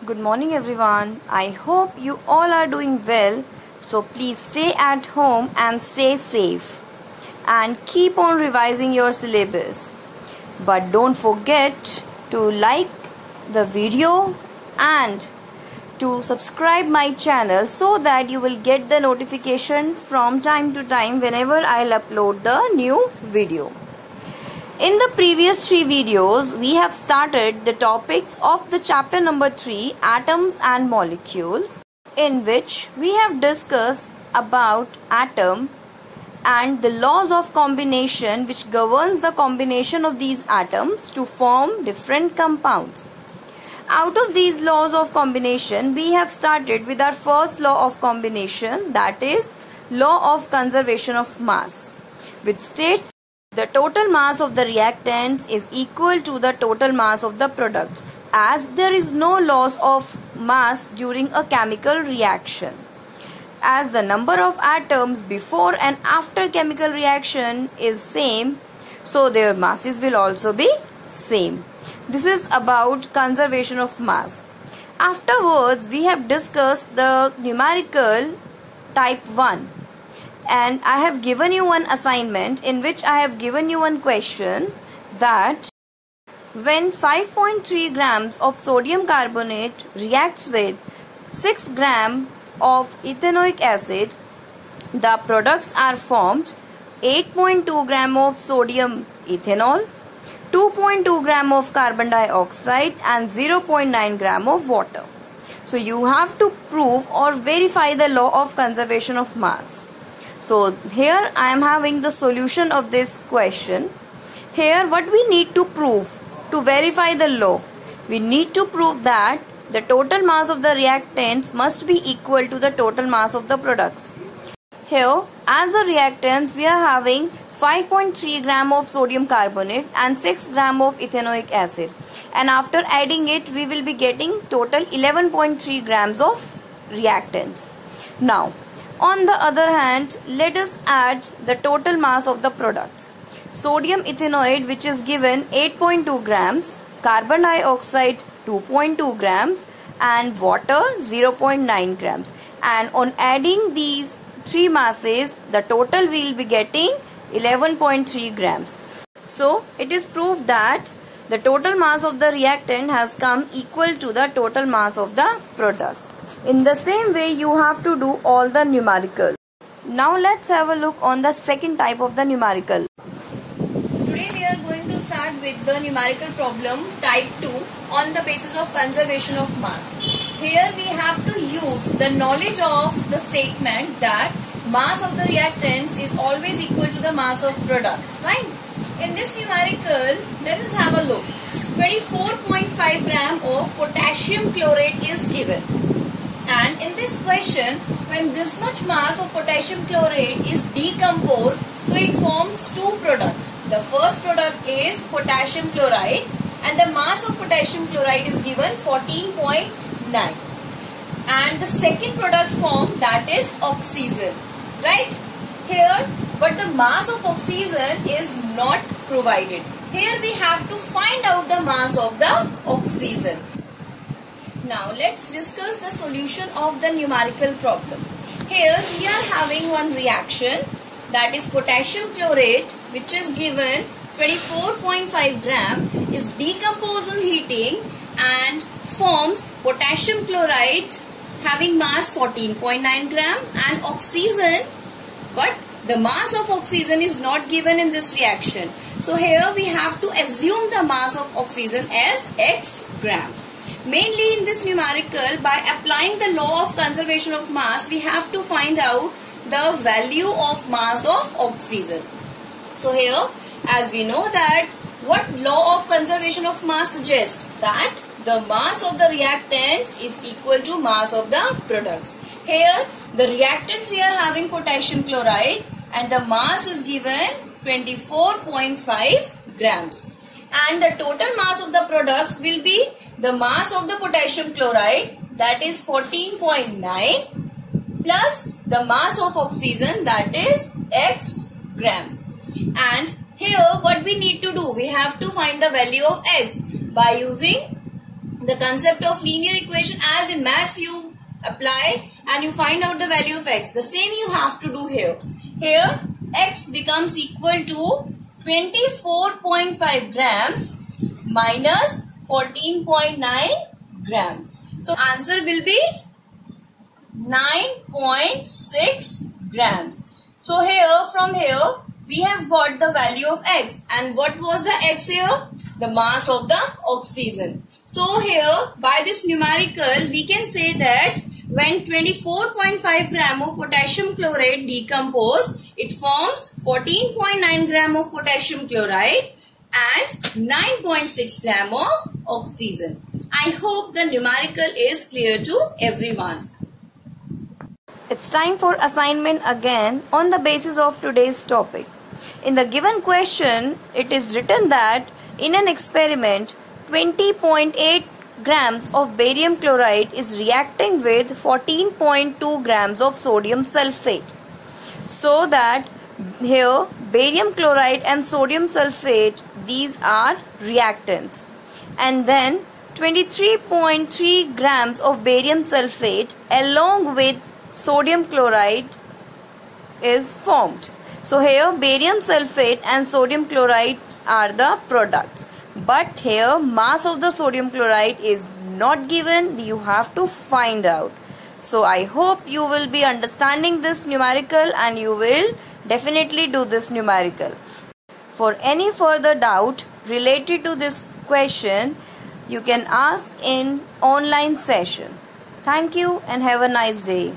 Good morning everyone. I hope you all are doing well. So please stay at home and stay safe. And keep on revising your syllabus. But don't forget to like the video and to subscribe my channel so that you will get the notification from time to time whenever I'll upload the new video. In the previous 3 videos, we have started the topics of the chapter number 3, Atoms and Molecules, in which we have discussed about atom and the laws of combination which governs the combination of these atoms to form different compounds. Out of these laws of combination, we have started with our first law of combination, that is law of conservation of mass, which states the total mass of the reactants is equal to the total mass of the products, as there is no loss of mass during a chemical reaction. As the number of atoms before and after chemical reaction is same, so their masses will also be same. This is about conservation of mass. Afterwards, we have discussed the numerical type 1. And I have given you one assignment in which I have given you one question that when 5.3 grams of sodium carbonate reacts with 6 grams of ethanoic acid, the products are formed 8.2 gram of sodium ethanol, 2.2 gram of carbon dioxide and 0.9 gram of water. So you have to prove or verify the law of conservation of mass. So here I am having the solution of this question. Here what we need to prove to verify the law? We need to prove that the total mass of the reactants must be equal to the total mass of the products. Here as a reactants we are having 5.3 gram of sodium carbonate and 6 gram of ethanoic acid. And after adding it we will be getting total 11.3 grams of reactants. Now on the other hand, let us add the total mass of the products. Sodium ethanoate, which is given 8.2 grams, carbon dioxide 2.2 grams and water 0.9 grams. And on adding these 3 masses, the total we will be getting 11.3 grams. So it is proved that the total mass of the reactant has come equal to the total mass of the products. In the same way, you have to do all the numericals. Now let's have a look on the second type of the numerical. Today we are going to start with the numerical problem type 2 on the basis of conservation of mass. Here we have to use the knowledge of the statement that mass of the reactants is always equal to the mass of products. Fine. In this numerical, let us have a look. 24.5 gram of potassium chlorate is given. And in this question, when this much mass of potassium chlorate is decomposed, so it forms 2 products. The first product is potassium chloride and the mass of potassium chloride is given 14.9. And the second product form, that is oxygen. Right? Here, but the mass of oxygen is not provided. Here we have to find out the mass of the oxygen. Now let's discuss the solution of the numerical problem. Here we are having one reaction, that is potassium chlorate, which is given 24.5 gram, is decomposed on heating and forms potassium chloride having mass 14.9 gram and oxygen, but the mass of oxygen is not given in this reaction. So here we have to assume the mass of oxygen as X grams. Mainly in this numerical, by applying the law of conservation of mass, we have to find out the value of mass of oxygen. So here, as we know that, what law of conservation of mass suggests? That the mass of the reactants is equal to mass of the products. Here, the reactants we are having potassium chloride and the mass is given 24.5 grams. And the total mass of the products will be the mass of the potassium chloride, that is 14.9, plus the mass of oxygen, that is X grams. And here what we need to do, we have to find the value of X by using the concept of linear equation as in maths you apply and you find out the value of x. The same you have to do here. Here x becomes equal to 24.5 grams minus 14.9 grams. So answer will be 9.6 grams. So here from here we have got the value of x, and what was the x here? The mass of the oxygen. So here by this numerical we can say that when 24.5 gram of potassium chloride decompose, it forms 14.9 gram of potassium chloride and 9.6 gram of oxygen. I hope the numerical is clear to everyone. It's time for assignment again on the basis of today's topic. In the given question, it is written that in an experiment, 20.8 grams of barium chloride is reacting with 14.2 grams of sodium sulfate. So that here barium chloride and sodium sulfate, these are reactants. And then 23.3 grams of barium sulfate along with sodium chloride is formed. So here barium sulfate and sodium chloride are the products. But here mass of the sodium chloride is not given. You have to find out. So I hope you will be understanding this numerical and you will definitely do this numerical. For any further doubt related to this question, you can ask in online session. Thank you and have a nice day.